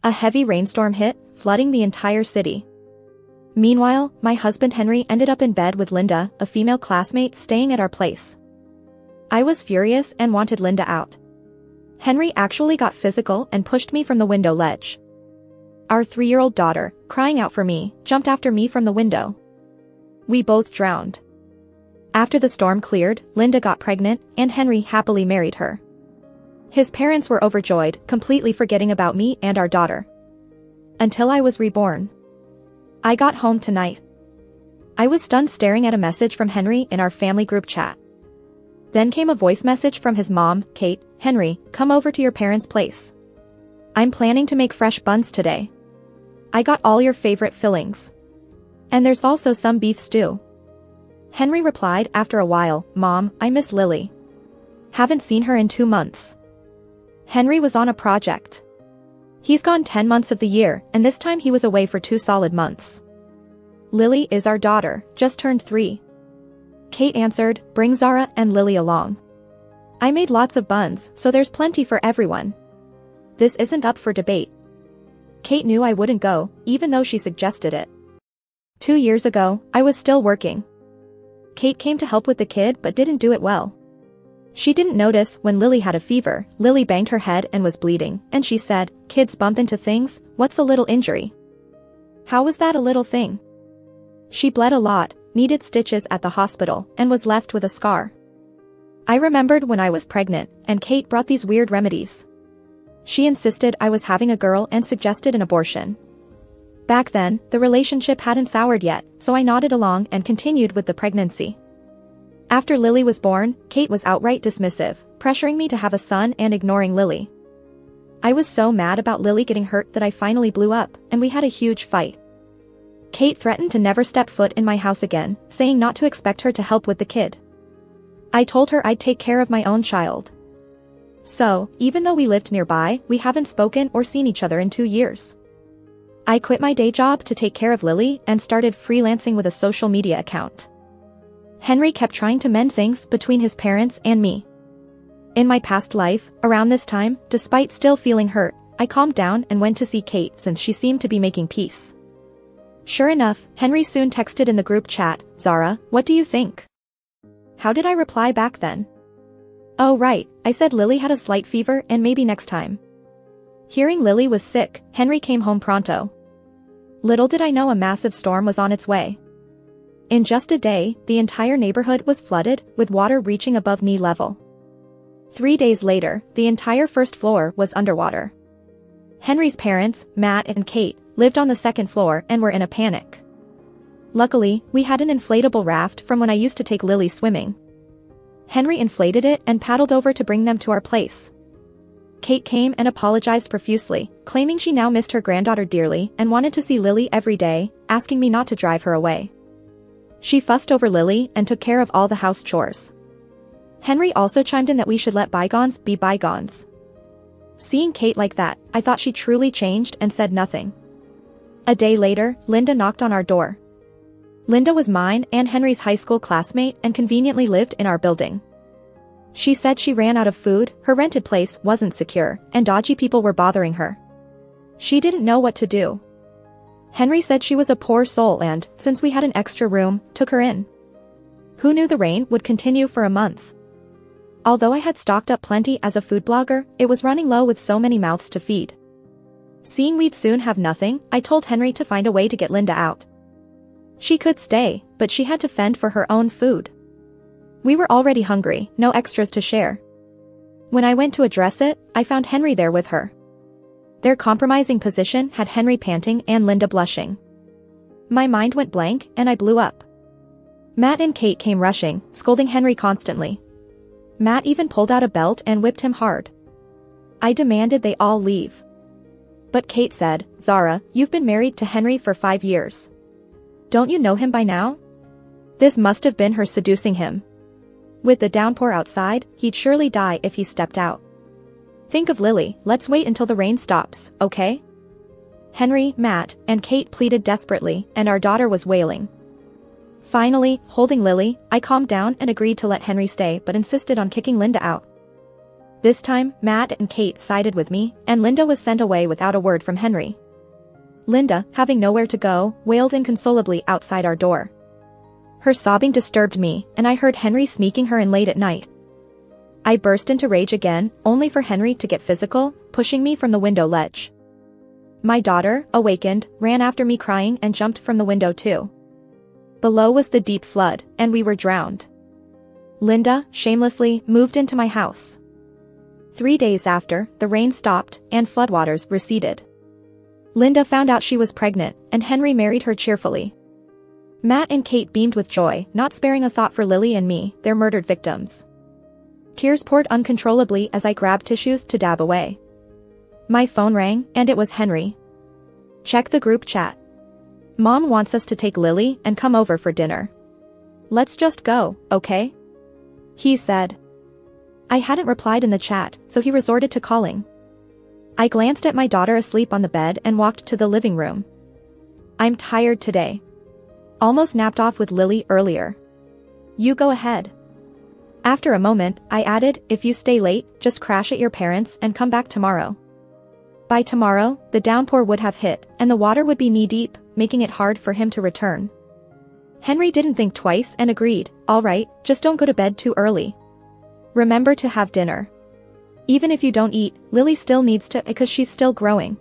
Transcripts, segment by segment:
A heavy rainstorm hit, flooding the entire city. Meanwhile, my husband Henry ended up in bed with Linda, a female classmate staying at our place. I was furious and wanted Linda out. Henry actually got physical and pushed me from the window ledge. Our 3-year-old daughter, crying out for me, jumped after me from the window. We both drowned. After the storm cleared, Linda got pregnant, and Henry happily married her. His parents were overjoyed, completely forgetting about me and our daughter. Until I was reborn. I got home tonight. I was stunned staring at a message from Henry in our family group chat. Then came a voice message from his mom, Kate. Henry, come over to your parents' place. I'm planning to make fresh buns today. I got all your favorite fillings. And there's also some beef stew. Henry replied after a while, Mom, I miss Lily. Haven't seen her in 2 months. Henry was on a project. He's gone 10 months of the year, and this time he was away for 2 solid months. Lily is our daughter, just turned 3. Kate answered, bring Zara and Lily along. I made lots of buns, so there's plenty for everyone. This isn't up for debate. Kate knew I wouldn't go, even though she suggested it. 2 years ago, I was still working. Kate came to help with the kid but didn't do it well. She didn't notice when Lily had a fever. Lily banged her head and was bleeding, and she said, kids bump into things, what's a little injury? How was that a little thing? She bled a lot, needed stitches at the hospital, and was left with a scar. I remembered when I was pregnant, and Kate brought these weird remedies. She insisted I was having a girl and suggested an abortion. Back then, the relationship hadn't soured yet, so I nodded along and continued with the pregnancy. After Lily was born, Kate was outright dismissive, pressuring me to have a son and ignoring Lily. I was so mad about Lily getting hurt that I finally blew up, and we had a huge fight. Kate threatened to never step foot in my house again, saying not to expect her to help with the kid. I told her I'd take care of my own child. So, even though we lived nearby, we haven't spoken or seen each other in 2 years. I quit my day job to take care of Lily and started freelancing with a social media account. Henry kept trying to mend things between his parents and me. In my past life, around this time, despite still feeling hurt, I calmed down and went to see Kate since she seemed to be making peace. Sure enough, Henry soon texted in the group chat, Zara, what do you think? How did I reply back then? Oh right, I said Lily had a slight fever and maybe next time. Hearing Lily was sick, Henry came home pronto. Little did I know a massive storm was on its way. In just a day, the entire neighborhood was flooded, with water reaching above knee level. 3 days later, the entire first floor was underwater. Henry's parents, Matt and Kate, lived on the second floor and were in a panic. Luckily, we had an inflatable raft from when I used to take Lily swimming. Henry inflated it and paddled over to bring them to our place. Kate came and apologized profusely, claiming she now missed her granddaughter dearly and wanted to see Lily every day, asking me not to drive her away. She fussed over Lily and took care of all the house chores. Henry also chimed in that we should let bygones be bygones. Seeing Kate like that, I thought she truly changed and said nothing. A day later, Linda knocked on our door. Linda was mine and Henry's high school classmate and conveniently lived in our building. She said she ran out of food, her rented place wasn't secure, and dodgy people were bothering her. She didn't know what to do. Henry said she was a poor soul and, since we had an extra room, took her in. Who knew the rain would continue for a month? Although I had stocked up plenty as a food blogger, it was running low with so many mouths to feed. Seeing we'd soon have nothing, I told Henry to find a way to get Linda out. She could stay, but she had to fend for her own food. We were already hungry, no extras to share. When I went to address it, I found Henry there with her. Their compromising position had Henry panting and Linda blushing. My mind went blank and I blew up. Matt and Kate came rushing, scolding Henry constantly. Matt even pulled out a belt and whipped him hard. I demanded they all leave. But Kate said, Zara, you've been married to Henry for 5 years. Don't you know him by now? This must have been her seducing him. With the downpour outside, he'd surely die if he stepped out. Think of Lily, let's wait until the rain stops, okay? Henry, Matt, and Kate pleaded desperately, and our daughter was wailing. Finally, holding Lily, I calmed down and agreed to let Henry stay but insisted on kicking Linda out. This time, Matt and Kate sided with me, and Linda was sent away without a word from Henry. Linda, having nowhere to go, wailed inconsolably outside our door. Her sobbing disturbed me, and I heard Henry sneaking her in late at night. I burst into rage again, only for Henry to get physical, pushing me from the window ledge. My daughter, awakened, ran after me crying and jumped from the window too. Below was the deep flood, and we were drowned. Linda, shamelessly, moved into my house. 3 days after, the rain stopped, and floodwaters receded. Linda found out she was pregnant, and Henry married her cheerfully. Matt and Kate beamed with joy, not sparing a thought for Lily and me, their murdered victims. Tears poured uncontrollably as I grabbed tissues to dab away. My phone rang, and it was Henry. Check the group chat. Mom wants us to take Lily and come over for dinner. Let's just go, okay? He said. I hadn't replied in the chat, so he resorted to calling. I glanced at my daughter asleep on the bed and walked to the living room. I'm tired today. Almost napped off with Lily earlier. You go ahead. After a moment, I added, if you stay late, just crash at your parents' and come back tomorrow. By tomorrow, the downpour would have hit, and the water would be knee-deep, making it hard for him to return. Henry didn't think twice and agreed, all right, just don't go to bed too early. Remember to have dinner. Even if you don't eat, Lily still needs to because she's still growing.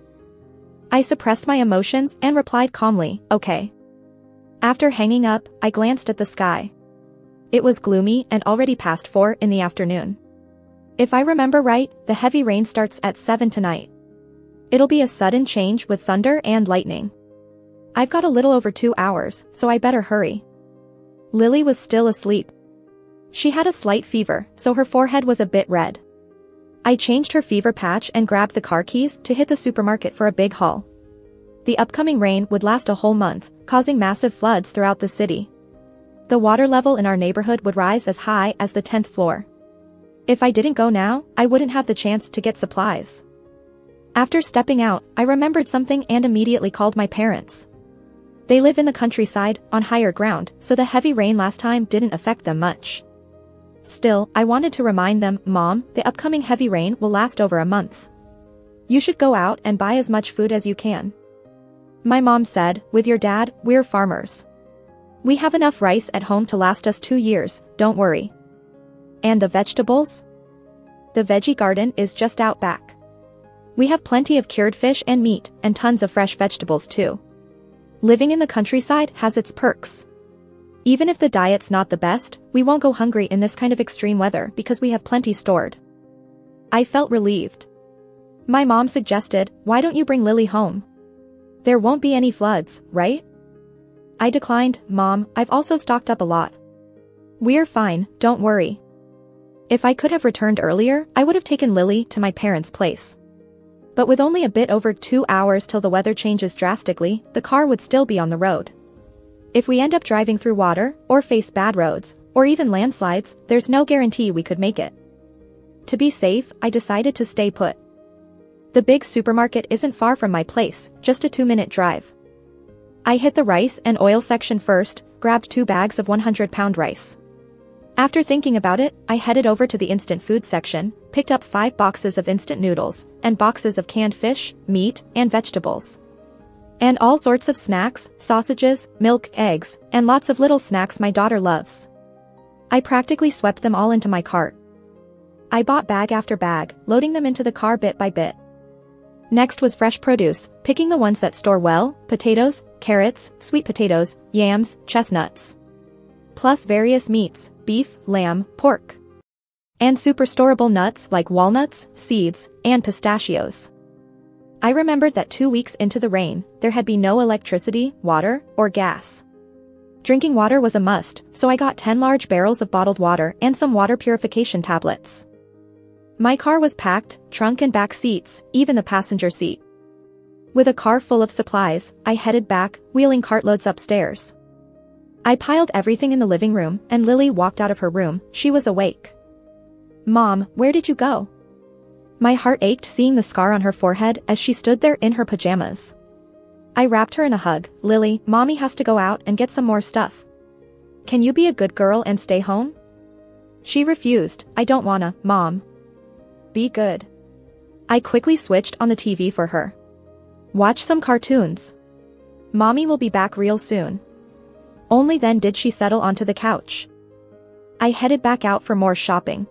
I suppressed my emotions and replied calmly, okay. After hanging up, I glanced at the sky. It was gloomy and already past 4 in the afternoon. If I remember right, the heavy rain starts at 7 tonight. It'll be a sudden change with thunder and lightning. I've got a little over 2 hours, so I better hurry. Lily was still asleep. She had a slight fever, so her forehead was a bit red. I changed her fever patch and grabbed the car keys to hit the supermarket for a big haul. The upcoming rain would last a whole month, causing massive floods throughout the city. The water level in our neighborhood would rise as high as the 10th floor. If I didn't go now, I wouldn't have the chance to get supplies. After stepping out, I remembered something and immediately called my parents. They live in the countryside, on higher ground, so the heavy rain last time didn't affect them much. Still, I wanted to remind them, Mom, the upcoming heavy rain will last over a month. You should go out and buy as much food as you can. My mom said, with your dad, we're farmers. We have enough rice at home to last us 2 years, don't worry. And the vegetables? The veggie garden is just out back. We have plenty of cured fish and meat, and tons of fresh vegetables too. Living in the countryside has its perks. Even if the diet's not the best, we won't go hungry in this kind of extreme weather because we have plenty stored. I felt relieved. My mom suggested, why don't you bring Lily home? There won't be any floods, right? I declined, Mom, I've also stocked up a lot. We're fine, don't worry. If I could have returned earlier, I would have taken Lily to my parents' place. But with only a bit over 2 hours till the weather changes drastically, the car would still be on the road. If we end up driving through water, or face bad roads, or even landslides, there's no guarantee we could make it. To be safe, I decided to stay put. The big supermarket isn't far from my place, just a 2-minute drive. I hit the rice and oil section first, grabbed 2 bags of 100-pound rice. After thinking about it, I headed over to the instant food section, picked up 5 boxes of instant noodles, and boxes of canned fish, meat, and vegetables. And all sorts of snacks, sausages, milk, eggs, and lots of little snacks my daughter loves. I practically swept them all into my cart. I bought bag after bag, loading them into the car bit by bit. Next was fresh produce, picking the ones that store well, potatoes, carrots, sweet potatoes, yams, chestnuts. Plus various meats, beef, lamb, pork. And super storable nuts like walnuts, seeds, and pistachios. I remembered that 2 weeks into the rain, there had been no electricity, water, or gas. Drinking water was a must, so I got 10 large barrels of bottled water and some water purification tablets. My car was packed, trunk and back seats, even the passenger seat. With a car full of supplies, I headed back, wheeling cartloads upstairs. I piled everything in the living room, and Lily walked out of her room. She was awake. Mom, where did you go? My heart ached seeing the scar on her forehead as she stood there in her pajamas. I wrapped her in a hug. Lily, Mommy has to go out and get some more stuff. Can you be a good girl and stay home? She refused. I don't wanna, Mom. Be good. I quickly switched on the TV for her. Watch some cartoons. Mommy will be back real soon. Only then did she settle onto the couch. I headed back out for more shopping.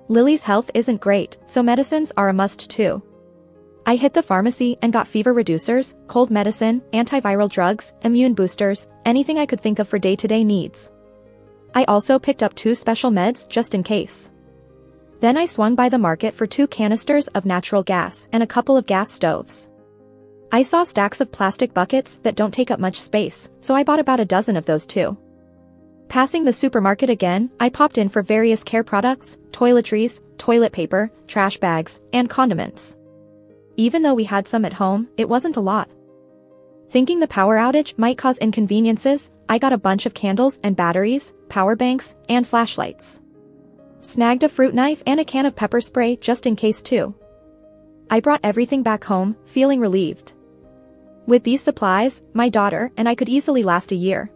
Lily's health isn't great, so medicines are a must too. I hit the pharmacy and got fever reducers, cold medicine, antiviral drugs, immune boosters, anything I could think of for day-to-day needs. I also picked up 2 special meds just in case. Then I swung by the market for 2 canisters of natural gas and a couple of gas stoves. I saw stacks of plastic buckets that don't take up much space, so I bought about a dozen of those too. Passing the supermarket again, I popped in for various care products, toiletries, toilet paper, trash bags, and condiments. Even though we had some at home, it wasn't a lot. Thinking the power outage might cause inconveniences, I got a bunch of candles and batteries, power banks, and flashlights. Snagged a fruit knife and a can of pepper spray just in case too. I brought everything back home, feeling relieved. With these supplies, my daughter and I could easily last a year.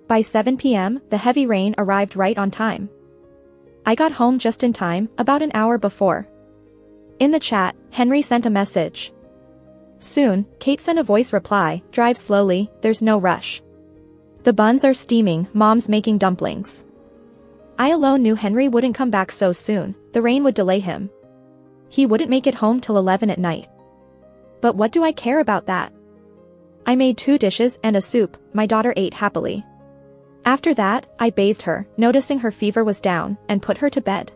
By 7 p.m., the heavy rain arrived right on time. I got home just in time, about an hour before. In the chat, Henry sent a message. Soon, Kate sent a voice reply, drive slowly, there's no rush. The buns are steaming, mom's making dumplings. I alone knew Henry wouldn't come back so soon, the rain would delay him. He wouldn't make it home till 11 at night. But what do I care about that? I made 2 dishes and a soup, my daughter ate happily. After that, I bathed her, noticing her fever was down, and put her to bed.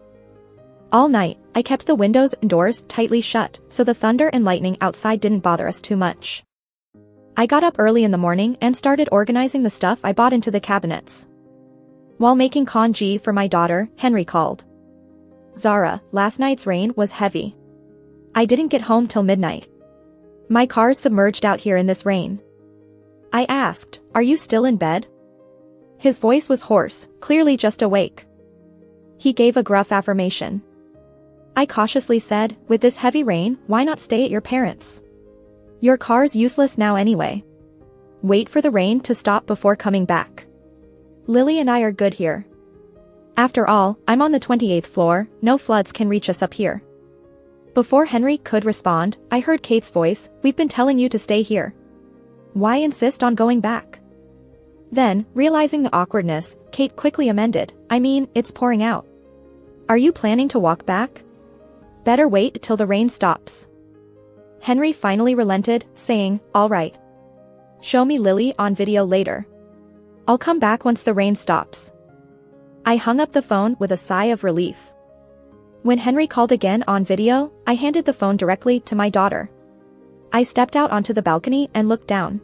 All night, I kept the windows and doors tightly shut, so the thunder and lightning outside didn't bother us too much. I got up early in the morning and started organizing the stuff I bought into the cabinets. While making congee for my daughter, Henry called. Zara, last night's rain was heavy. I didn't get home till midnight. My car's submerged out here in this rain. I asked, are you still in bed? His voice was hoarse, clearly just awake. He gave a gruff affirmation. I cautiously said, with this heavy rain, why not stay at your parents'? Your car's useless now anyway. Wait for the rain to stop before coming back. Lily and I are good here. After all, I'm on the 28th floor, no floods can reach us up here. Before Henry could respond, I heard Kate's voice, we've been telling you to stay here. Why insist on going back? Then, realizing the awkwardness, Kate quickly amended, I mean, it's pouring out. Are you planning to walk back? Better wait till the rain stops. Henry finally relented, saying, all right. Show me Lily on video later. I'll come back once the rain stops. I hung up the phone with a sigh of relief. When Henry called again on video, I handed the phone directly to my daughter. I stepped out onto the balcony and looked down.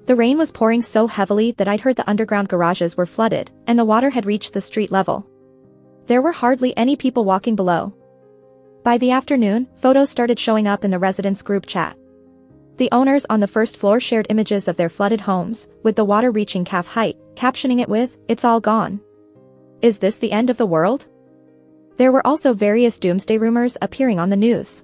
The rain was pouring so heavily that I'd heard the underground garages were flooded, and the water had reached the street level. There were hardly any people walking below. By the afternoon, photos started showing up in the residents' group chat. The owners on the first floor shared images of their flooded homes, with the water reaching calf height, captioning it with, it's all gone. Is this the end of the world? There were also various doomsday rumors appearing on the news.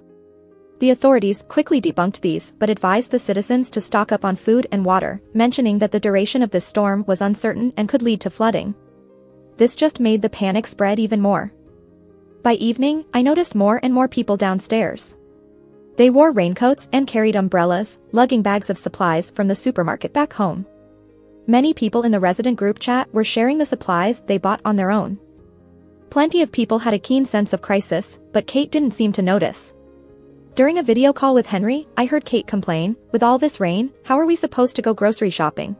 The authorities quickly debunked these but advised the citizens to stock up on food and water, mentioning that the duration of this storm was uncertain and could lead to flooding. This just made the panic spread even more. By evening, I noticed more and more people downstairs. They wore raincoats and carried umbrellas, lugging bags of supplies from the supermarket back home. Many people in the resident group chat were sharing the supplies they bought on their own. Plenty of people had a keen sense of crisis, but Kate didn't seem to notice. During a video call with Henry, I heard Kate complain, with all this rain, how are we supposed to go grocery shopping?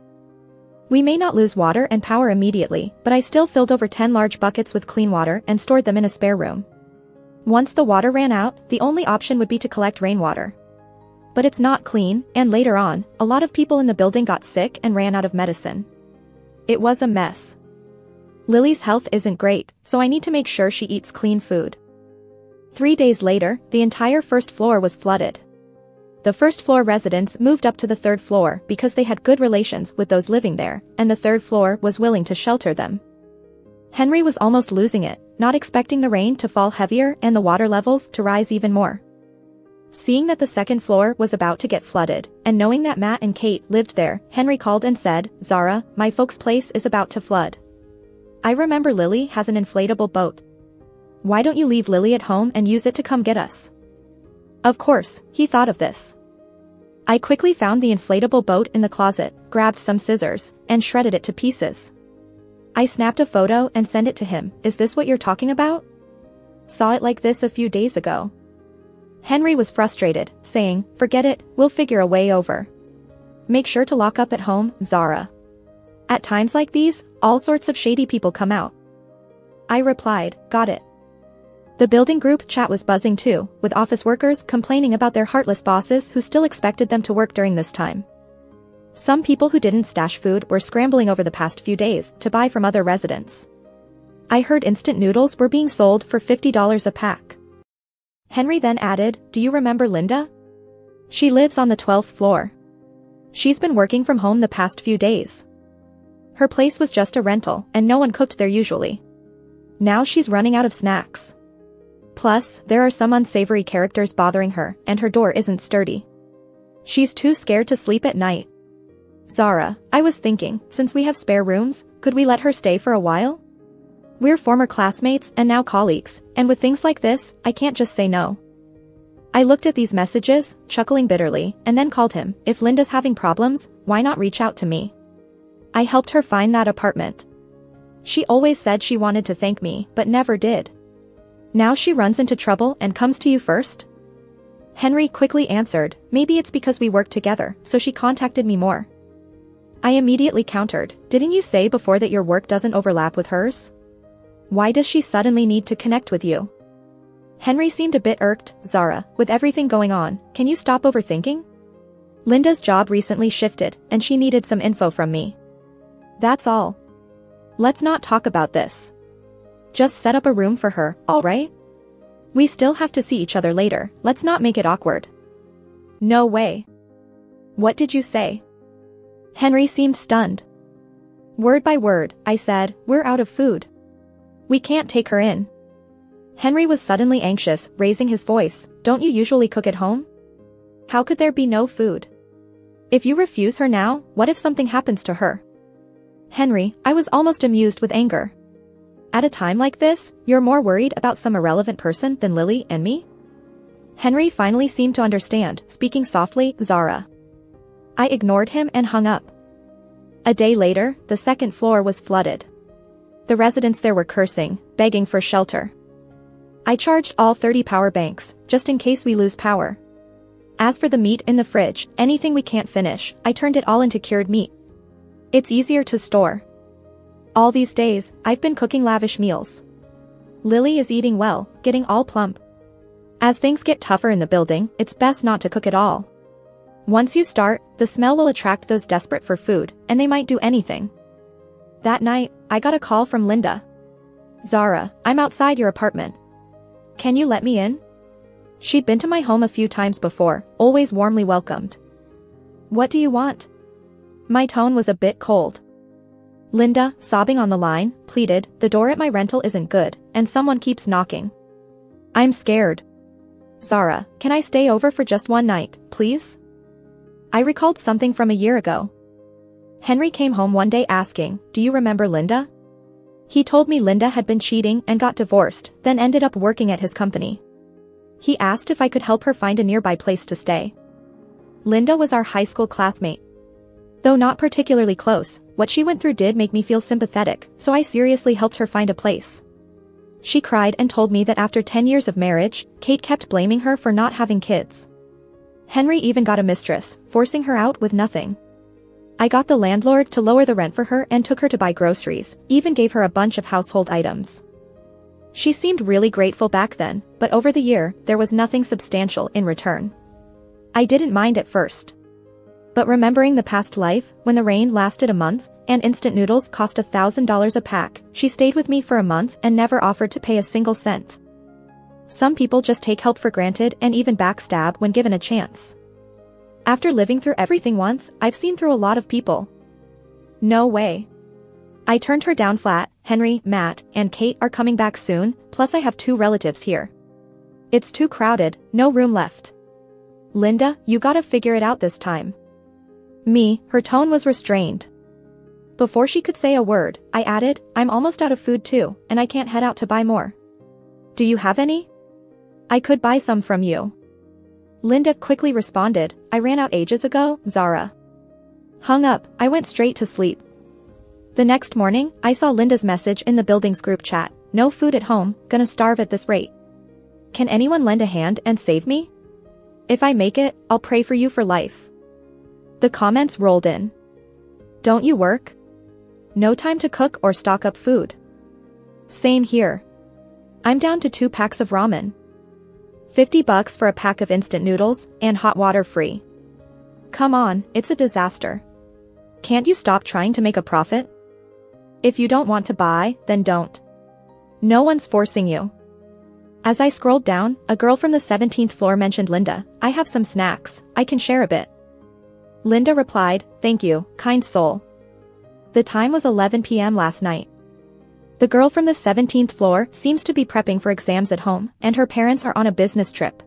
We may not lose water and power immediately, but I still filled over 10 large buckets with clean water and stored them in a spare room. Once the water ran out, the only option would be to collect rainwater. But it's not clean, and later on, a lot of people in the building got sick and ran out of medicine. It was a mess. Lily's health isn't great, so I need to make sure she eats clean food. 3 days later, the entire first floor was flooded. The first floor residents moved up to the third floor because they had good relations with those living there, and the third floor was willing to shelter them. Henry was almost losing it, not expecting the rain to fall heavier and the water levels to rise even more. Seeing that the second floor was about to get flooded, and knowing that Matt and Kate lived there, Henry called and said, Zara, my folks' place is about to flood. I remember Lily has an inflatable boat. Why don't you leave Lily at home and use it to come get us? Of course, he thought of this. I quickly found the inflatable boat in the closet, grabbed some scissors, and shredded it to pieces. I snapped a photo and sent it to him. Is this what you're talking about? Saw it like this a few days ago. Henry was frustrated, saying, forget it, we'll figure a way over. Make sure to lock up at home, Zara. At times like these, all sorts of shady people come out. I replied, got it. The building group chat was buzzing too, with office workers complaining about their heartless bosses who still expected them to work during this time. Some people who didn't stash food were scrambling over the past few days to buy from other residents. I heard instant noodles were being sold for $50 a pack. Henry then added, do you remember Linda? She lives on the 12th floor. She's been working from home the past few days. Her place was just a rental, and no one cooked there usually. Now she's running out of snacks. Plus, there are some unsavory characters bothering her, and her door isn't sturdy. She's too scared to sleep at night. Zara, I was thinking, since we have spare rooms, could we let her stay for a while? We're former classmates and now colleagues, and with things like this, I can't just say no. I looked at these messages, chuckling bitterly, and then called him. If Linda's having problems, why not reach out to me? I helped her find that apartment. She always said she wanted to thank me, but never did. Now she runs into trouble and comes to you first? Henry quickly answered, maybe it's because we work together, so she contacted me more. I immediately countered, didn't you say before that your work doesn't overlap with hers? Why does she suddenly need to connect with you? Henry seemed a bit irked. Zara, with everything going on, can you stop overthinking? Linda's job recently shifted, and she needed some info from me. That's all. Let's not talk about this. Just set up a room for her, alright? We still have to see each other later, let's not make it awkward. No way. What did you say? Henry seemed stunned. Word by word, I said, we're out of food. We can't take her in. Henry was suddenly anxious, raising his voice, don't you usually cook at home? How could there be no food? If you refuse her now, what if something happens to her? Henry, I was almost amused with anger. At a time like this, you're more worried about some irrelevant person than Lily and me? Henry finally seemed to understand, speaking softly, Zara. I ignored him and hung up. A day later, the second floor was flooded. The residents there were cursing, begging for shelter. I charged all 30 power banks, just in case we lose power. As for the meat in the fridge, anything we can't finish, I turned it all into cured meat. It's easier to store. All these days, I've been cooking lavish meals. Lily is eating well, getting all plump. As things get tougher in the building, it's best not to cook at all. Once you start, the smell will attract those desperate for food, and they might do anything. That night, I got a call from Linda. Zara, I'm outside your apartment. Can you let me in? She'd been to my home a few times before, always warmly welcomed. What do you want? My tone was a bit cold. Linda, sobbing on the line, pleaded, the door at my rental isn't good, and someone keeps knocking. I'm scared. Zara, can I stay over for just one night, please? I recalled something from a year ago. Henry came home one day asking, do you remember Linda? He told me Linda had been cheating and got divorced, then ended up working at his company. He asked if I could help her find a nearby place to stay. Linda was our high school classmate. Though not particularly close, what she went through did make me feel sympathetic, so I seriously helped her find a place. She cried and told me that after 10 years of marriage, Kate kept blaming her for not having kids. Henry even got a mistress, forcing her out with nothing. I got the landlord to lower the rent for her and took her to buy groceries, even gave her a bunch of household items. She seemed really grateful back then, but over the year, there was nothing substantial in return. I didn't mind at first. But remembering the past life, when the rain lasted a month, and instant noodles cost $1,000 a pack, she stayed with me for a month and never offered to pay a single cent. Some people just take help for granted and even backstab when given a chance. After living through everything once, I've seen through a lot of people. No way. I turned her down flat. Henry, Matt, and Kate are coming back soon, plus I have 2 relatives here. It's too crowded, no room left. Linda, you gotta figure it out this time. Me, her tone was restrained. Before she could say a word, I added, I'm almost out of food too, and I can't head out to buy more. Do you have any? I could buy some from you. Linda quickly responded, I ran out ages ago, Zara. Hung up, I went straight to sleep. The next morning, I saw Linda's message in the building's group chat, no food at home, gonna starve at this rate. Can anyone lend a hand and save me? If I make it, I'll pray for you for life. The comments rolled in. Don't you work? No time to cook or stock up food. Same here. I'm down to 2 packs of ramen. $50 for a pack of instant noodles, and hot water free. Come on, it's a disaster. Can't you stop trying to make a profit? If you don't want to buy, then don't. No one's forcing you. As I scrolled down, a girl from the 17th floor mentioned Linda, I have some snacks, I can share a bit. Linda replied, thank you, kind soul. The time was 11 p.m. last night. The girl from the 17th floor seems to be prepping for exams at home, and her parents are on a business trip.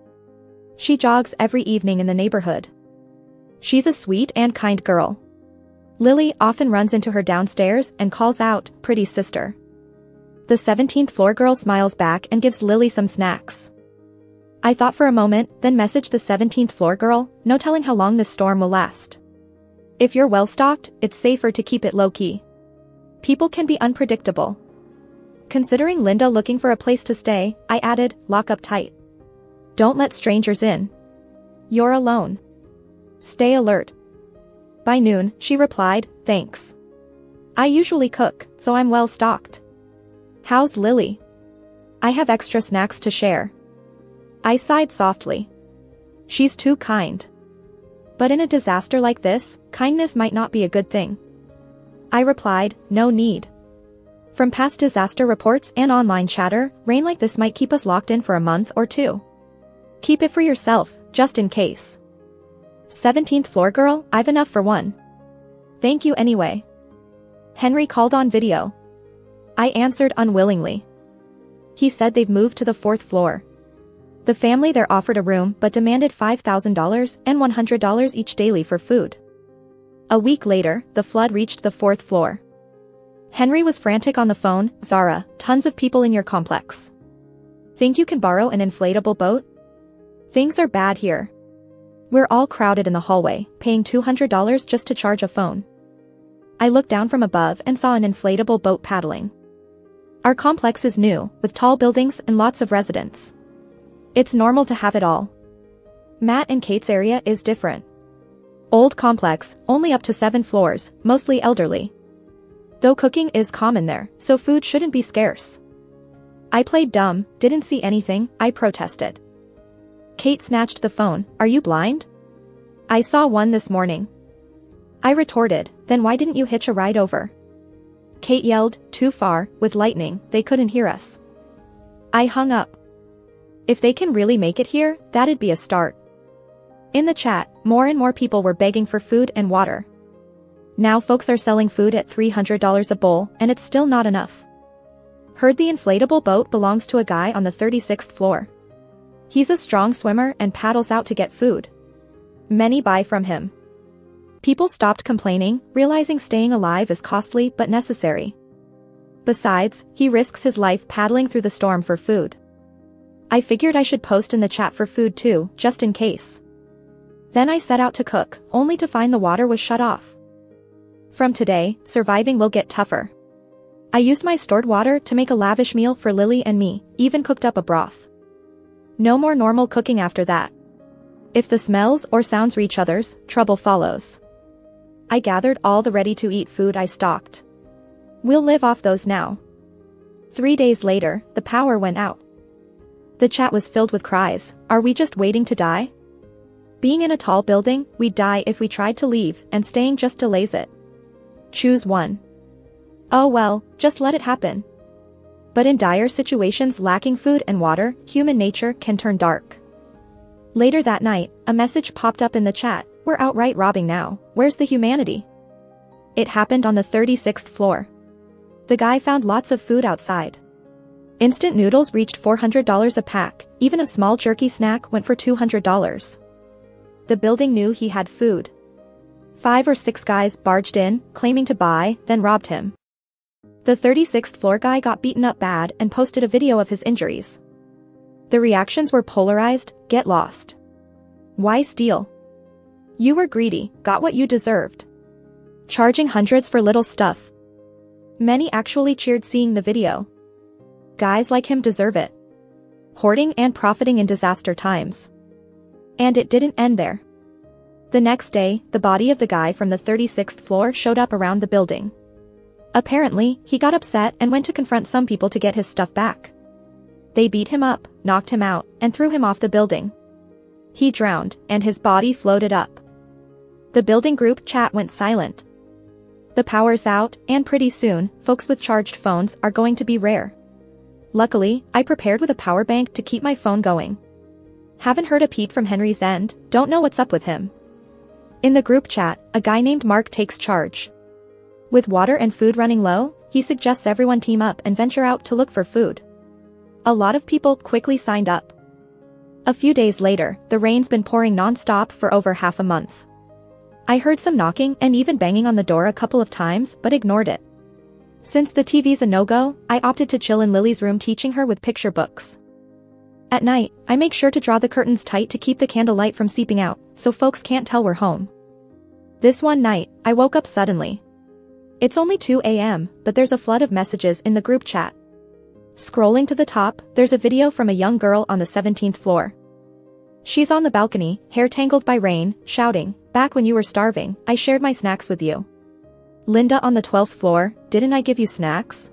She jogs every evening in the neighborhood. She's a sweet and kind girl. Lily often runs into her downstairs and calls out, pretty sister. The 17th floor girl smiles back and gives Lily some snacks. I thought for a moment, then messaged the 17th floor girl, no telling how long this storm will last. If you're well stocked, it's safer to keep it low-key. People can be unpredictable. Considering Linda looking for a place to stay, I added, lock up tight. Don't let strangers in. You're alone. Stay alert. By noon, she replied, thanks. I usually cook, so I'm well stocked. How's Lily? I have extra snacks to share. I sighed softly. She's too kind. But in a disaster like this, kindness might not be a good thing. I replied, no need. From past disaster reports and online chatter, rain like this might keep us locked in for a month or 2. Keep it for yourself, just in case. 17th floor girl, I've enough for 1. Thank you anyway. Henry called on video. I answered unwillingly. He said they've moved to the 4th floor. The family there offered a room but demanded $5,000 and $100 each daily for food. A week later, the flood reached the 4th floor. Henry was frantic on the phone, Zara, tons of people in your complex. Think you can borrow an inflatable boat? Things are bad here. We're all crowded in the hallway, paying $200 just to charge a phone. I looked down from above and saw an inflatable boat paddling. Our complex is new, with tall buildings and lots of residents. It's normal to have it all. Matt and Kate's area is different. Old complex, only up to 7 floors, mostly elderly. Though cooking is common there, so food shouldn't be scarce. I played dumb, didn't see anything, I protested. Kate snatched the phone, are you blind? I saw one this morning. I retorted, then why didn't you hitch a ride over? Kate yelled, too far, with lightning, they couldn't hear us. I hung up. If they can really make it here, that'd be a start. In the chat, more and more people were begging for food and water. Now folks are selling food at $300 a bowl, and it's still not enough. Heard the inflatable boat belongs to a guy on the 36th floor. He's a strong swimmer and paddles out to get food. Many buy from him. People stopped complaining, realizing staying alive is costly but necessary. Besides, he risks his life paddling through the storm for food. I figured I should post in the chat for food too, just in case. Then I set out to cook, only to find the water was shut off. From today, surviving will get tougher. I used my stored water to make a lavish meal for Lily and me, even cooked up a broth. No more normal cooking after that. If the smells or sounds reach others, trouble follows. I gathered all the ready-to-eat food I stocked. We'll live off those now. 3 days later, the power went out. The chat was filled with cries, are we just waiting to die? Being in a tall building, we'd die if we tried to leave, and staying just delays it. Choose one. Oh well, just let it happen. But in dire situations lacking food and water, human nature can turn dark. Later that night, a message popped up in the chat, we're outright robbing now, where's the humanity? It happened on the 36th floor. The guy found lots of food outside. Instant noodles reached $400 a pack, even a small jerky snack went for $200. The building knew he had food. 5 or 6 guys barged in, claiming to buy, then robbed him. The 36th floor guy got beaten up bad and posted a video of his injuries. The reactions were polarized. Get lost. Why steal? You were greedy, got what you deserved. Charging hundreds for little stuff. Many actually cheered seeing the video. Guys like him deserve it. Hoarding and profiting in disaster times. And it didn't end there. The next day, the body of the guy from the 36th floor showed up around the building. Apparently, he got upset and went to confront some people to get his stuff back. They beat him up, knocked him out, and threw him off the building. He drowned, and his body floated up. The building group chat went silent. The power's out, and pretty soon, folks with charged phones are going to be rare. Luckily, I prepared with a power bank to keep my phone going. Haven't heard a peep from Henry's end, don't know what's up with him. In the group chat, a guy named Mark takes charge. With water and food running low, he suggests everyone team up and venture out to look for food. A lot of people quickly signed up. A few days later, the rain's been pouring non-stop for over half a month. I heard some knocking and even banging on the door a couple of times but ignored it. Since the TV's a no-go, I opted to chill in Lily's room teaching her with picture books. At night, I make sure to draw the curtains tight to keep the candlelight from seeping out, so folks can't tell we're home. This one night, I woke up suddenly. It's only 2 a.m., but there's a flood of messages in the group chat. Scrolling to the top, there's a video from a young girl on the 17th floor. She's on the balcony, hair tangled by rain, shouting, "Back when you were starving, I shared my snacks with you. Linda on the 12th floor, didn't I give you snacks?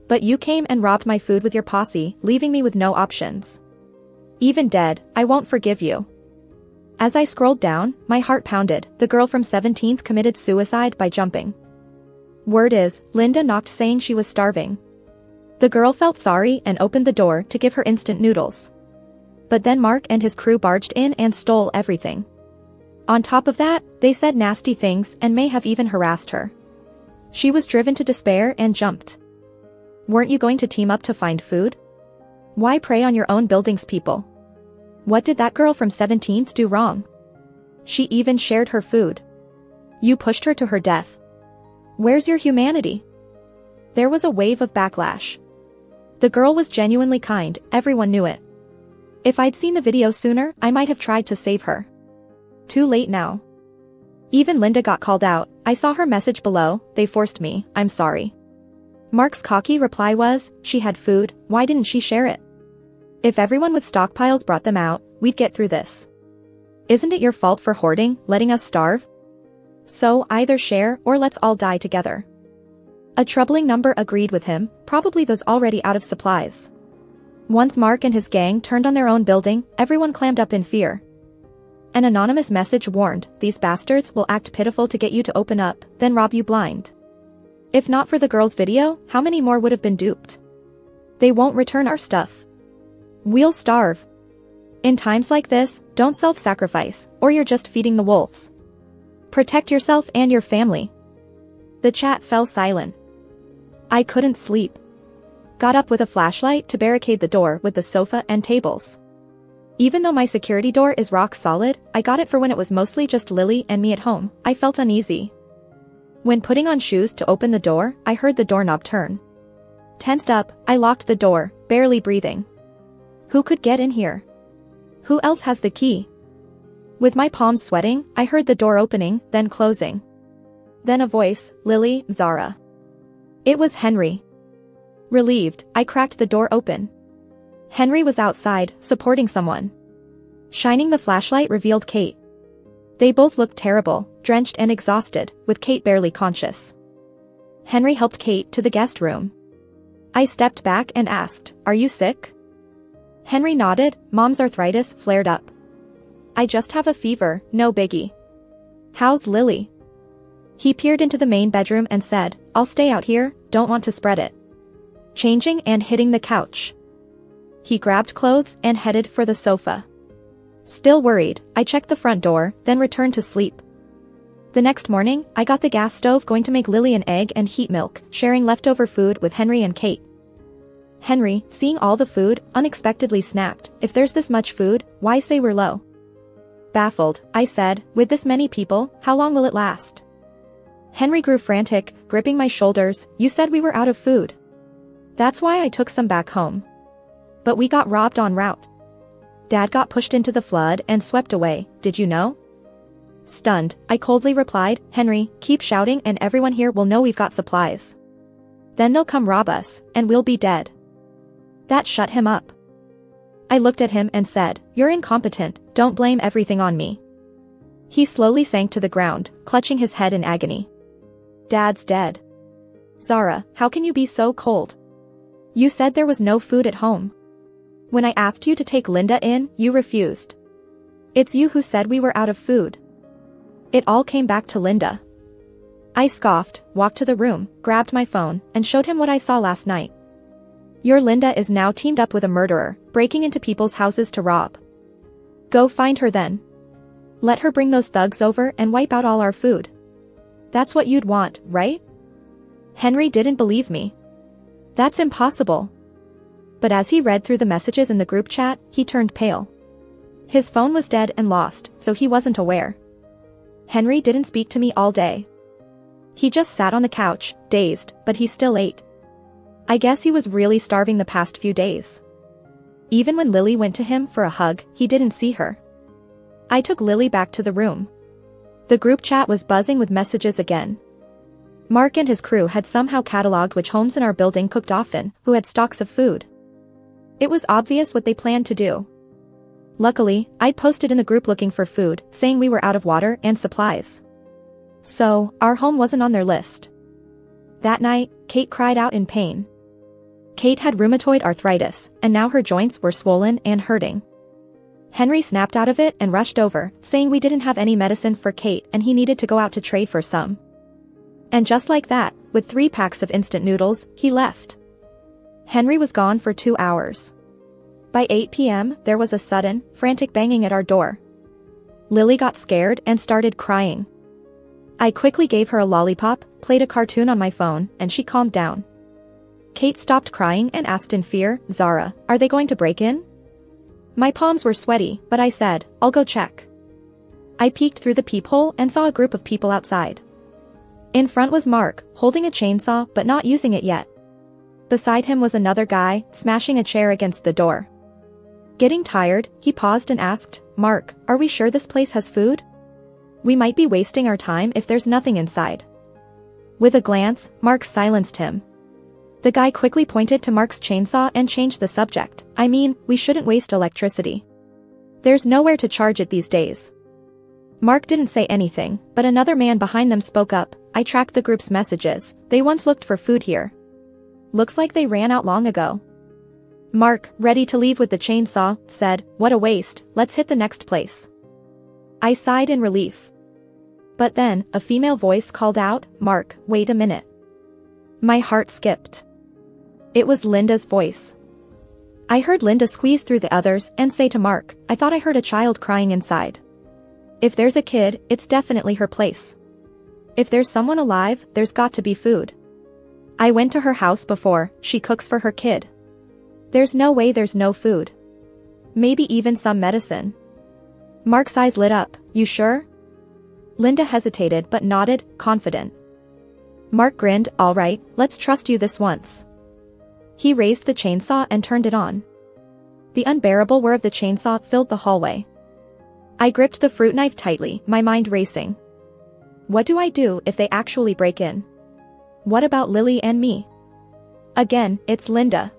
But you came and robbed my food with your posse, leaving me with no options. Even dead, I won't forgive you." As I scrolled down, my heart pounded. The girl from 17th committed suicide by jumping. Word is, Linda knocked saying she was starving. The girl felt sorry and opened the door to give her instant noodles. But then Mark and his crew barged in and stole everything. On top of that, they said nasty things and may have even harassed her. She was driven to despair and jumped. Weren't you going to team up to find food? Why prey on your own building's people? What did that girl from 17th do wrong? She even shared her food. You pushed her to her death. Where's your humanity? There was a wave of backlash. The girl was genuinely kind, everyone knew it. If I'd seen the video sooner, I might have tried to save her. Too late now. Even Linda got called out. I saw her message below, "They forced me, I'm sorry." Mark's cocky reply was, "She had food, why didn't she share it? If everyone with stockpiles brought them out, we'd get through this. Isn't it your fault for hoarding, letting us starve? So either share or let's all die together." A troubling number agreed with him, probably those already out of supplies. Once Mark and his gang turned on their own building, everyone clammed up in fear. An anonymous message warned, "These bastards will act pitiful to get you to open up, then rob you blind. If not for the girl's video, how many more would have been duped? They won't return our stuff. We'll starve." In times like this, don't self-sacrifice, or you're just feeding the wolves. Protect yourself and your family. The chat fell silent. I couldn't sleep. Got up with a flashlight to barricade the door with the sofa and tables. Even though my security door is rock solid, I got it for when it was mostly just Lily and me at home. I felt uneasy. When putting on shoes to open the door, I heard the doorknob turn. Tensed up, I locked the door, barely breathing. Who could get in here? Who else has the key? With my palms sweating, I heard the door opening, then closing. Then a voice, "Lily, Zara." It was Henry. Relieved, I cracked the door open. Henry was outside, supporting someone. Shining the flashlight revealed Kate. They both looked terrible, drenched and exhausted, with Kate barely conscious. Henry helped Kate to the guest room. I stepped back and asked, "Are you sick?" Henry nodded. Mom's arthritis flared up. "I just have a fever, no biggie." "How's Lily?" He peered into the main bedroom and said, "I'll stay out here, don't want to spread it." Changing and hitting the couch. He grabbed clothes and headed for the sofa. Still worried, I checked the front door, then returned to sleep. The next morning, I got the gas stove going to make Lily an egg and heat milk, sharing leftover food with Henry and Kate. Henry, seeing all the food, unexpectedly snapped, "If there's this much food, why say we're low?" Baffled, I said, "With this many people, how long will it last?" Henry grew frantic, gripping my shoulders. "You said we were out of food. That's why I took some back home." But we got robbed en route. Dad got pushed into the flood and swept away, did you know? Stunned, I coldly replied, Henry, keep shouting and everyone here will know we've got supplies. Then they'll come rob us, and we'll be dead. That shut him up. I looked at him and said, you're incompetent, don't blame everything on me. He slowly sank to the ground, clutching his head in agony. Dad's dead. Zara, how can you be so cold? You said there was no food at home. When I asked you to take Linda in, you refused. It's you who said we were out of food. It all came back to Linda. I scoffed, walked to the room, grabbed my phone, and showed him what I saw last night. Your Linda is now teamed up with a murderer, breaking into people's houses to rob. Go find her then. Let her bring those thugs over and wipe out all our food. That's what you'd want, right? Henry didn't believe me. That's impossible. But as he read through the messages in the group chat, he turned pale. His phone was dead and lost, so he wasn't aware. Henry didn't speak to me all day. He just sat on the couch, dazed, but he still ate. I guess he was really starving the past few days. Even when Lily went to him for a hug, he didn't see her. I took Lily back to the room. The group chat was buzzing with messages again. Mark and his crew had somehow cataloged which homes in our building cooked often, who had stocks of food. It was obvious what they planned to do. Luckily, I'd posted in the group looking for food, saying we were out of water and supplies. So, our home wasn't on their list. That night, Kate cried out in pain. Kate had rheumatoid arthritis, and now her joints were swollen and hurting. Henry snapped out of it and rushed over, saying we didn't have any medicine for Kate and he needed to go out to trade for some. And just like that, with 3 packs of instant noodles, he left. Henry was gone for 2 hours. By 8 p.m., there was a sudden, frantic banging at our door. Lily got scared and started crying. I quickly gave her a lollipop, played a cartoon on my phone, and she calmed down. Kate stopped crying and asked in fear, Zara, are they going to break in? My palms were sweaty, but I said, I'll go check. I peeked through the peephole and saw a group of people outside. In front was Mark, holding a chainsaw but not using it yet. Beside him was another guy, smashing a chair against the door. Getting tired, he paused and asked, Mark, are we sure this place has food? We might be wasting our time if there's nothing inside. With a glance, Mark silenced him. The guy quickly pointed to Mark's chainsaw and changed the subject. I mean, we shouldn't waste electricity. There's nowhere to charge it these days. Mark didn't say anything, but another man behind them spoke up. I tracked the group's messages. They once looked for food here. Looks like they ran out long ago. Mark, ready to leave with the chainsaw, said, what a waste, let's hit the next place. I sighed in relief. But then, a female voice called out, Mark, wait a minute. My heart skipped. It was Linda's voice. I heard Linda squeeze through the others and say to Mark, I thought I heard a child crying inside. If there's a kid, it's definitely her place. If there's someone alive, there's got to be food. I went to her house before, she cooks for her kid. There's no way there's no food. Maybe even some medicine. Mark's eyes lit up, you sure? Linda hesitated but nodded, confident. Mark grinned, all right, let's trust you this once. He raised the chainsaw and turned it on. The unbearable whir of the chainsaw filled the hallway. I gripped the fruit knife tightly, my mind racing. What do I do if they actually break in? What about Lily and me? Again, it's Linda.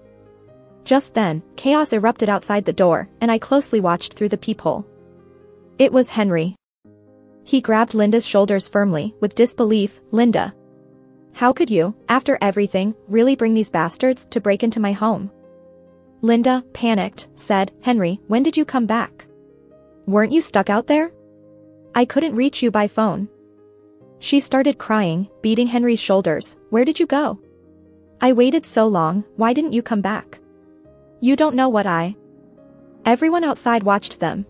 Just then, chaos erupted outside the door, and I closely watched through the peephole. It was Henry. He grabbed Linda's shoulders firmly, with disbelief, Linda. How could you, after everything, really bring these bastards to break into my home? Linda, panicked, said, Henry, when did you come back? Weren't you stuck out there? I couldn't reach you by phone. She started crying, beating Henry's shoulders. Where did you go? I waited so long, why didn't you come back? You don't know what I... Everyone outside watched them.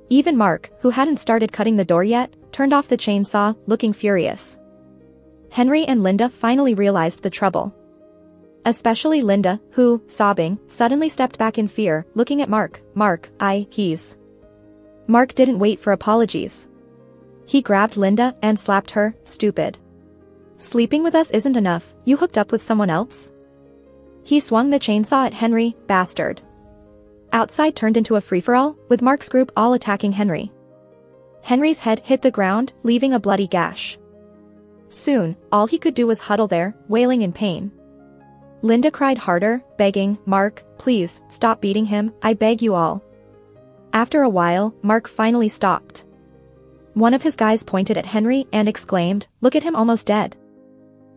Even Mark, who hadn't started cutting the door yet, turned off the chainsaw, looking furious. Henry and Linda finally realized the trouble. Especially Linda, who, sobbing, suddenly stepped back in fear, looking at Mark. He's... Mark didn't wait for apologies. He grabbed Linda and slapped her, stupid. Sleeping with us isn't enough, you hooked up with someone else? He swung the chainsaw at Henry, bastard. Outside turned into a free-for-all, with Mark's group all attacking Henry. Henry's head hit the ground, leaving a bloody gash. Soon, all he could do was huddle there, wailing in pain. Linda cried harder, begging, "Mark, please, stop beating him, I beg you all." After a while, Mark finally stopped. One of his guys pointed at Henry and exclaimed, "Look at him, almost dead.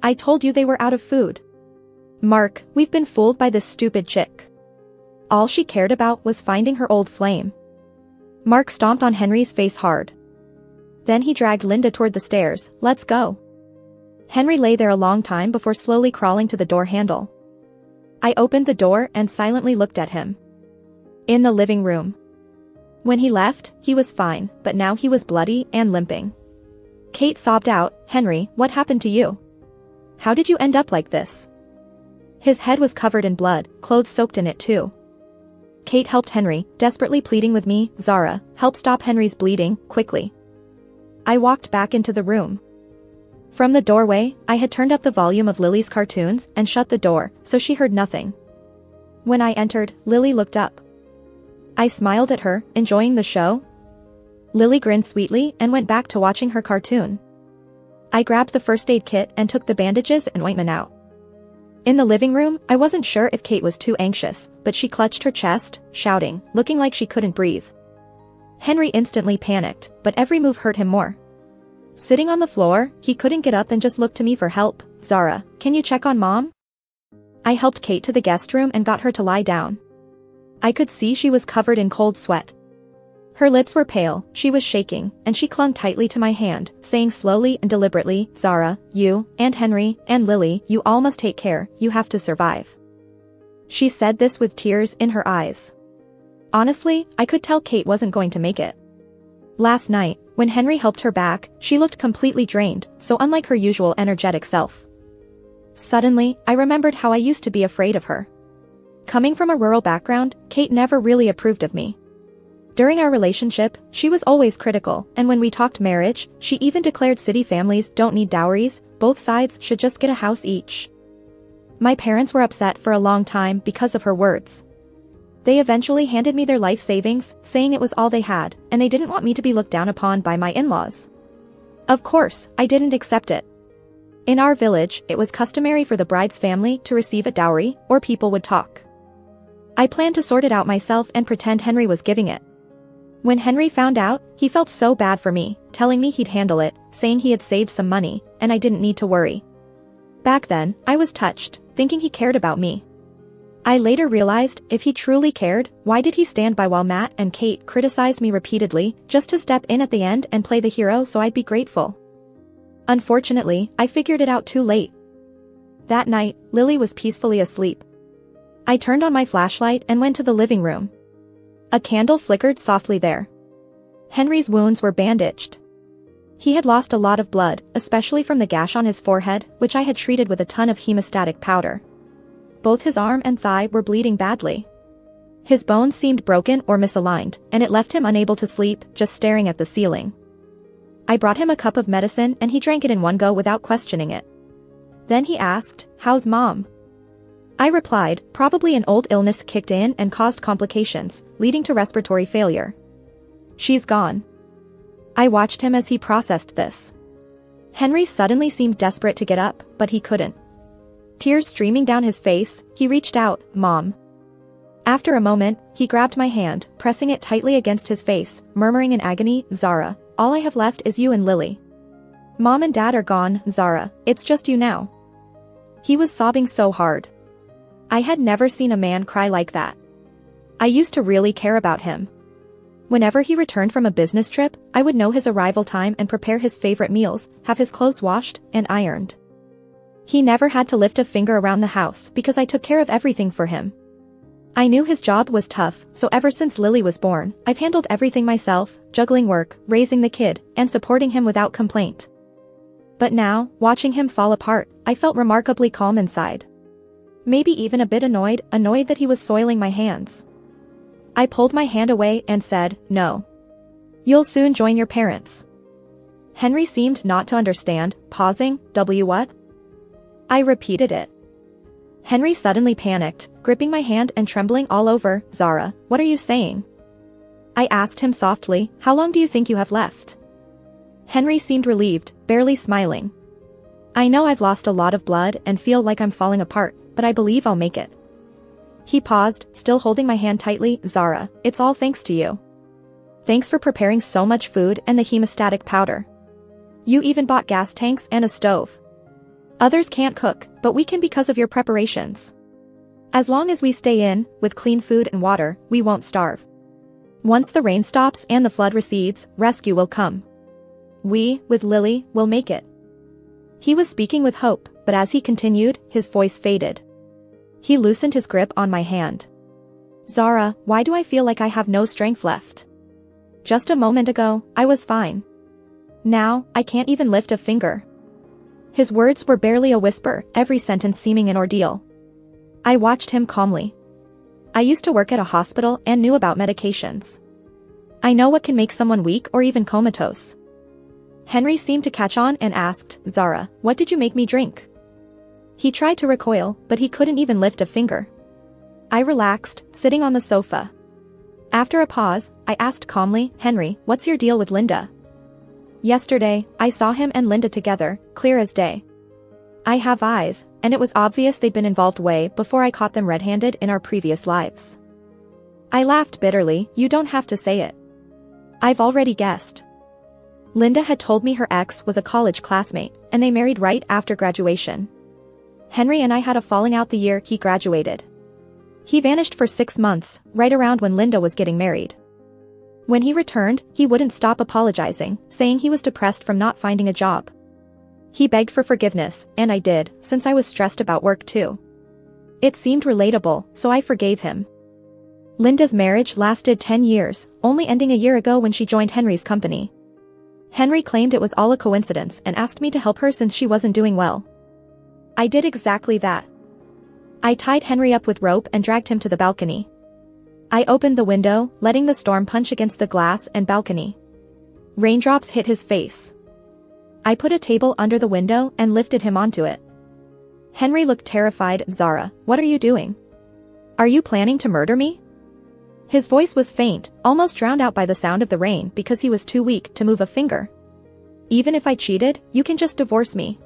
I told you they were out of food. Mark, we've been fooled by this stupid chick. All she cared about was finding her old flame." Mark stomped on Henry's face hard. Then he dragged Linda toward the stairs. "Let's go." Henry lay there a long time before slowly crawling to the door handle. I opened the door and silently looked at him. In the living room. When he left, he was fine, but now he was bloody and limping. Kate sobbed out, "Henry, what happened to you? How did you end up like this?" His head was covered in blood, clothes soaked in it too. Kate helped Henry, desperately pleading with me, "Zara, help stop Henry's bleeding, quickly." I walked back into the room. From the doorway, I had turned up the volume of Lily's cartoons and shut the door, so she heard nothing. When I entered, Lily looked up. I smiled at her, enjoying the show. Lily grinned sweetly and went back to watching her cartoon. I grabbed the first aid kit and took the bandages and ointment out. In the living room, I wasn't sure if Kate was too anxious, but she clutched her chest, shouting, looking like she couldn't breathe. Henry instantly panicked, but every move hurt him more. Sitting on the floor, he couldn't get up and just looked to me for help. "Zara, can you check on Mom?" I helped Kate to the guest room and got her to lie down. I could see she was covered in cold sweat. Her lips were pale, she was shaking, and she clung tightly to my hand, saying slowly and deliberately, "Zara, you, and Henry, and Lily, you all must take care, you have to survive." She said this with tears in her eyes. Honestly, I could tell Kate wasn't going to make it. Last night, when Henry helped her back, she looked completely drained, so unlike her usual energetic self. Suddenly, I remembered how I used to be afraid of her. Coming from a rural background, Kate never really approved of me. During our relationship, she was always critical, and when we talked marriage, she even declared city families don't need dowries, both sides should just get a house each. My parents were upset for a long time because of her words. They eventually handed me their life savings, saying it was all they had, and they didn't want me to be looked down upon by my in-laws. Of course, I didn't accept it. In our village, it was customary for the bride's family to receive a dowry, or people would talk. I planned to sort it out myself and pretend Henry was giving it. When Henry found out, he felt so bad for me, telling me he'd handle it, saying he had saved some money, and I didn't need to worry. Back then, I was touched, thinking he cared about me. I later realized, if he truly cared, why did he stand by while Matt and Kate criticized me repeatedly, just to step in at the end and play the hero so I'd be grateful? Unfortunately, I figured it out too late. That night, Lily was peacefully asleep. I turned on my flashlight and went to the living room. A candle flickered softly there. Henry's wounds were bandaged. He had lost a lot of blood, especially from the gash on his forehead, which I had treated with a ton of hemostatic powder. Both his arm and thigh were bleeding badly. His bones seemed broken or misaligned, and it left him unable to sleep, just staring at the ceiling. I brought him a cup of medicine and he drank it in one go without questioning it. Then he asked, "How's Mom?" I replied, "Probably an old illness kicked in and caused complications, leading to respiratory failure. She's gone." I watched him as he processed this. Henry suddenly seemed desperate to get up, but he couldn't. Tears streaming down his face, he reached out, "Mom." After a moment, he grabbed my hand, pressing it tightly against his face, murmuring in agony, "Zara, all I have left is you and Lily. Mom and Dad are gone, Zara, it's just you now." He was sobbing so hard. I had never seen a man cry like that. I used to really care about him. Whenever he returned from a business trip, I would know his arrival time and prepare his favorite meals, have his clothes washed and ironed. He never had to lift a finger around the house because I took care of everything for him. I knew his job was tough, so ever since Lily was born, I've handled everything myself, juggling work, raising the kid, and supporting him without complaint. But now, watching him fall apart, I felt remarkably calm inside. Maybe even a bit annoyed that he was soiling my hands. I pulled my hand away and said, "No. You'll soon join your parents." Henry seemed not to understand, pausing, "What?" I repeated it. Henry suddenly panicked, gripping my hand and trembling all over. Zara, what are you saying? I asked him softly, how long do you think you have left? Henry seemed relieved, barely smiling. I know I've lost a lot of blood and feel like I'm falling apart, but I believe I'll make it. He paused, still holding my hand tightly. Zara, it's all thanks to you. Thanks for preparing so much food and the hemostatic powder. You even bought gas tanks and a stove. Others can't cook, but we can because of your preparations. As long as we stay in, with clean food and water, we won't starve. Once the rain stops and the flood recedes, rescue will come. We, with Lily, will make it. He was speaking with hope, but as he continued, his voice faded. He loosened his grip on my hand. Zara, why do I feel like I have no strength left? Just a moment ago, I was fine. Now, I can't even lift a finger. His words were barely a whisper, every sentence seeming an ordeal. I watched him calmly. I used to work at a hospital and knew about medications. I know what can make someone weak or even comatose. Henry seemed to catch on and asked, Zara, what did you make me drink? He tried to recoil, but he couldn't even lift a finger. I relaxed, sitting on the sofa. After a pause, I asked calmly, Henry, what's your deal with Linda? Yesterday, I saw him and Linda together, clear as day. I have eyes, and it was obvious they'd been involved way before I caught them red-handed in our previous lives. I laughed bitterly, you don't have to say it. I've already guessed. Linda had told me her ex was a college classmate, and they married right after graduation. Henry and I had a falling out the year he graduated. He vanished for 6 months, right around when Linda was getting married. When he returned, he wouldn't stop apologizing, saying he was depressed from not finding a job. He begged for forgiveness, and I did, since I was stressed about work too. It seemed relatable, so I forgave him. Linda's marriage lasted 10 years, only ending a year ago when she joined Henry's company. Henry claimed it was all a coincidence and asked me to help her since she wasn't doing well. I did exactly that. I tied Henry up with rope and dragged him to the balcony. I opened the window, letting the storm punch against the glass and balcony. Raindrops hit his face. I put a table under the window and lifted him onto it. Henry looked terrified. Zara, what are you doing? Are you planning to murder me? His voice was faint, almost drowned out by the sound of the rain because he was too weak to move a finger. Even if I cheated, you can just divorce me.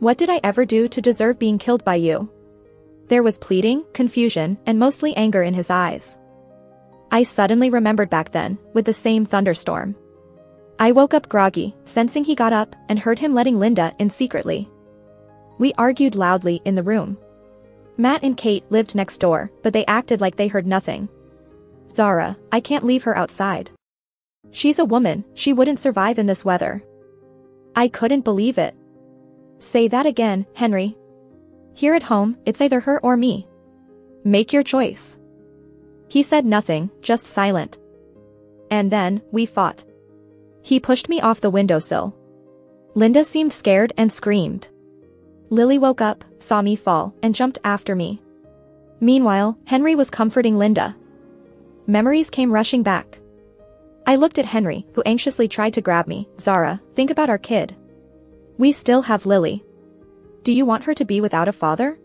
What did I ever do to deserve being killed by you? There was pleading, confusion, and mostly anger in his eyes. I suddenly remembered back then, with the same thunderstorm. I woke up groggy, sensing he got up, and heard him letting Linda in secretly. We argued loudly in the room. Matt and Kate lived next door, but they acted like they heard nothing. Zara, I can't leave her outside. She's a woman, she wouldn't survive in this weather. I couldn't believe it. Say that again, Henry. Here at home, it's either her or me. Make your choice. He said nothing, just silent. And then, we fought. He pushed me off the windowsill. Linda seemed scared and screamed. Lily woke up, saw me fall, and jumped after me. Meanwhile, Henry was comforting Linda. Memories came rushing back. I looked at Henry, who anxiously tried to grab me. Zara, think about our kid. We still have Lily. Do you want her to be without a father?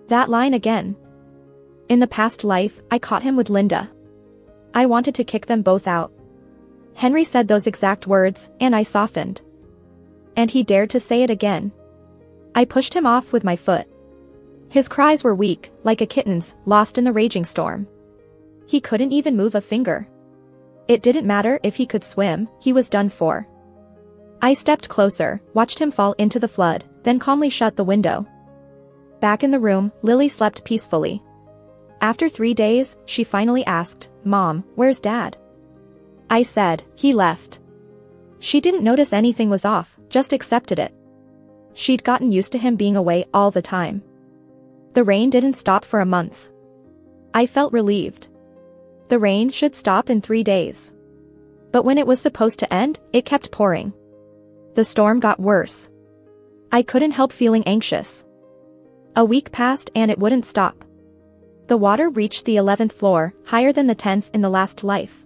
That line again. In the past life, I caught him with Linda. I wanted to kick them both out. Henry said those exact words, and I softened. And he dared to say it again. I pushed him off with my foot. His cries were weak, like a kitten's, lost in the raging storm. He couldn't even move a finger. It didn't matter if he could swim, he was done for. I stepped closer, watched him fall into the flood, then calmly shut the window. Back in the room, Lily slept peacefully. After 3 days, she finally asked, Mom, where's Dad? I said, he left. She didn't notice anything was off, just accepted it. She'd gotten used to him being away all the time. The rain didn't stop for a month. I felt relieved. The rain should stop in 3 days. But when it was supposed to end, it kept pouring. The storm got worse. I couldn't help feeling anxious. A week passed and it wouldn't stop. The water reached the 11th floor, higher than the 10th in the last life.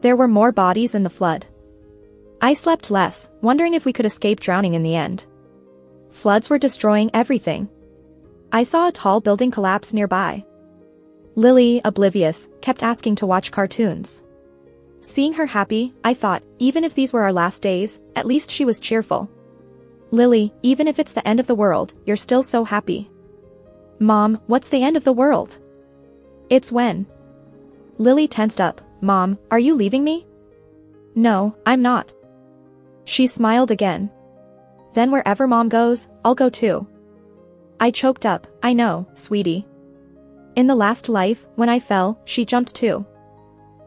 There were more bodies in the flood. I slept less, wondering if we could escape drowning in the end. Floods were destroying everything. I saw a tall building collapse nearby. Lily, oblivious, kept asking to watch cartoons. Seeing her happy, I thought, even if these were our last days, at least she was cheerful. Lily, even if it's the end of the world, you're still so happy. Mom, what's the end of the world? It's when. Lily tensed up. Mom, are you leaving me? No, I'm not. She smiled again. Then wherever Mom goes, I'll go too. I choked up. I know, sweetie. In the last life, when I fell, she jumped too.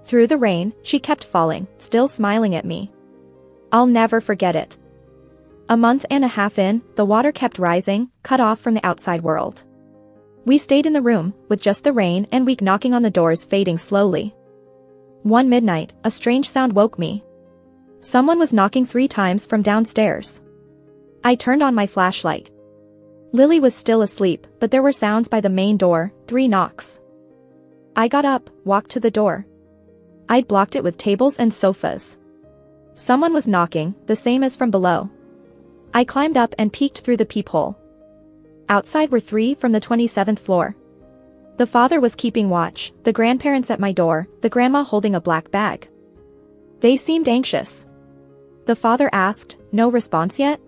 Through the rain, she kept falling, still smiling at me. I'll never forget it. A month and a half in, the water kept rising, cut off from the outside world. We stayed in the room, with just the rain and weak knocking on the doors fading slowly. One midnight, a strange sound woke me. Someone was knocking 3 times from downstairs. I turned on my flashlight. Lily was still asleep, but there were sounds by the main door, 3 knocks. I got up, walked to the door. I'd blocked it with tables and sofas. Someone was knocking, the same as from below. I climbed up and peeked through the peephole. Outside were 3 from the 27th floor. The father was keeping watch, the grandparents at my door, the grandma holding a black bag. They seemed anxious. The father asked, "No response yet?"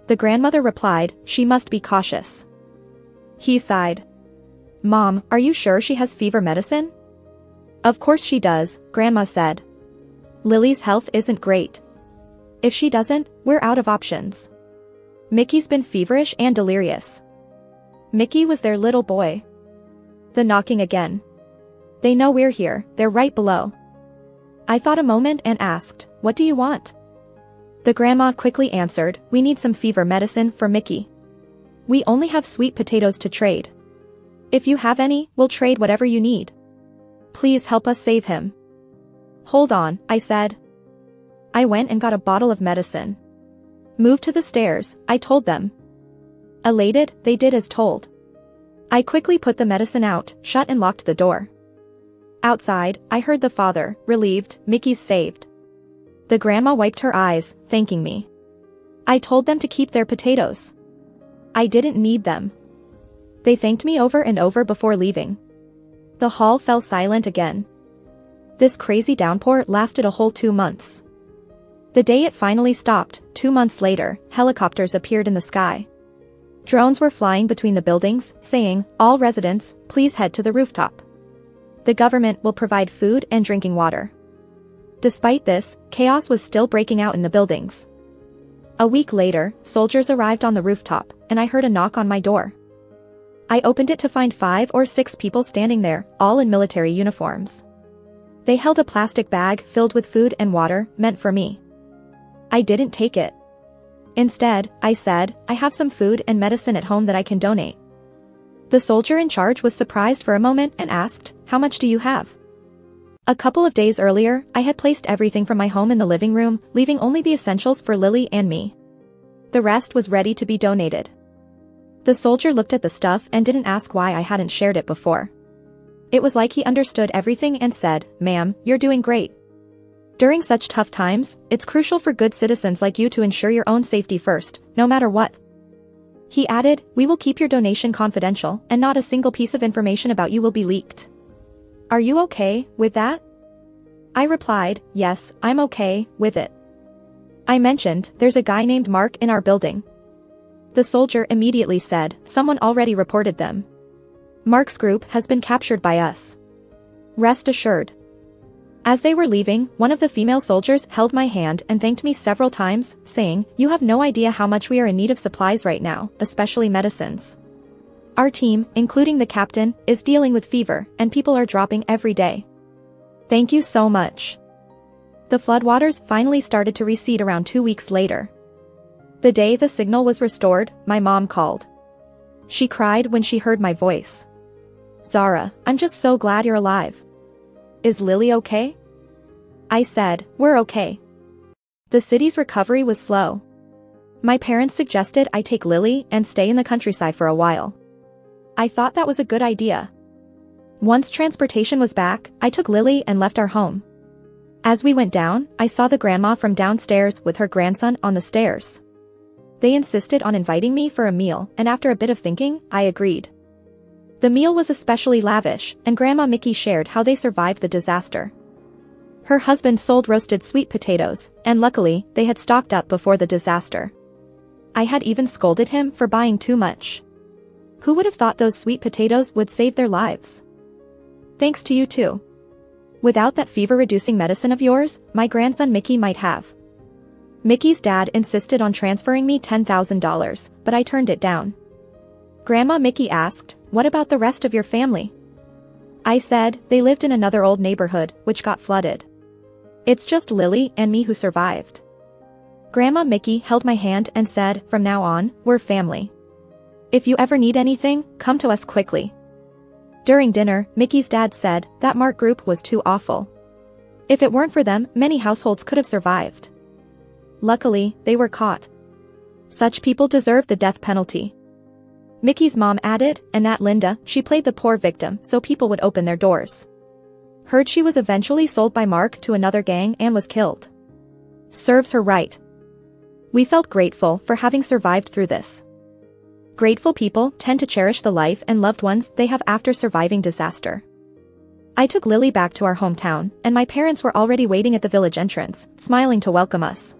The grandmother replied, "She must be cautious." He sighed. "Mom, are you sure she has fever medicine?" "Of course she does," Grandma said. "Lily's health isn't great. If she doesn't, we're out of options. Mickey's been feverish and delirious." Mickey was their little boy. The knocking again. "They know we're here, they're right below." I thought a moment and asked, "What do you want?" The grandma quickly answered, "We need some fever medicine for Mickey. We only have sweet potatoes to trade. If you have any, we'll trade whatever you need. Please help us save him." "Hold on," I said. I went and got a bottle of medicine. "Move to the stairs," I told them. Elated, they did as told. I quickly put the medicine out, shut and locked the door. Outside, I heard the father, relieved, "Mickey's saved." The grandma wiped her eyes, thanking me. I told them to keep their potatoes. I didn't need them. They thanked me over and over before leaving. The hall fell silent again. This crazy downpour lasted a whole 2 months. The day it finally stopped, 2 months later, helicopters appeared in the sky. Drones were flying between the buildings, saying, "All residents, please head to the rooftop. The government will provide food and drinking water." Despite this, chaos was still breaking out in the buildings. A week later, soldiers arrived on the rooftop, and I heard a knock on my door. I opened it to find 5 or 6 people standing there, all in military uniforms. They held a plastic bag filled with food and water, meant for me. I didn't take it. Instead, I said, "I have some food and medicine at home that I can donate." The soldier in charge was surprised for a moment and asked, "How much do you have?" A couple of days earlier, I had placed everything from my home in the living room, leaving only the essentials for Lily and me. The rest was ready to be donated. The soldier looked at the stuff and didn't ask why I hadn't shared it before. It was like he understood everything and said, "Ma'am, you're doing great. During such tough times, it's crucial for good citizens like you to ensure your own safety first, no matter what." He added, "We will keep your donation confidential, and not a single piece of information about you will be leaked. Are you okay with that?" I replied, "Yes, I'm okay with it." I mentioned, "There's a guy named Mark in our building." The soldier immediately said, "Someone already reported them. Mark's group has been captured by us. Rest assured." As they were leaving, one of the female soldiers held my hand and thanked me several times, saying, "You have no idea how much we are in need of supplies right now, especially medicines. Our team, including the captain, is dealing with fever, and people are dropping every day. Thank you so much." The floodwaters finally started to recede around 2 weeks later. The day the signal was restored, my mom called. She cried when she heard my voice. "Zara, I'm just so glad you're alive. Is Lily okay?" I said, "We're okay." The city's recovery was slow. My parents suggested I take Lily and stay in the countryside for a while. I thought that was a good idea. Once transportation was back, I took Lily and left our home. As we went down, I saw the grandma from downstairs with her grandson on the stairs. They insisted on inviting me for a meal, and after a bit of thinking, I agreed. The meal was especially lavish, and Grandma Mickey shared how they survived the disaster. Her husband sold roasted sweet potatoes, and luckily, they had stocked up before the disaster. I had even scolded him for buying too much. Who would have thought those sweet potatoes would save their lives? Thanks to you too. Without that fever-reducing medicine of yours, my grandson Mickey might have. Mickey's dad insisted on transferring me $10,000, but I turned it down. Grandma Mickey asked, "What about the rest of your family?" I said, "They lived in another old neighborhood, which got flooded. It's just Lily and me who survived." Grandma Mickey held my hand and said, "From now on, we're family. If you ever need anything, come to us quickly." During dinner, Mickey's dad said that Mark group was too awful. If it weren't for them, many households could have survived. Luckily, they were caught. Such people deserve the death penalty. Mickey's mom added, and that Linda, she played the poor victim so people would open their doors. Heard she was eventually sold by Mark to another gang and was killed. Serves her right. We felt grateful for having survived through this. Grateful people tend to cherish the life and loved ones they have after surviving disaster. I took Lily back to our hometown, and my parents were already waiting at the village entrance, smiling to welcome us.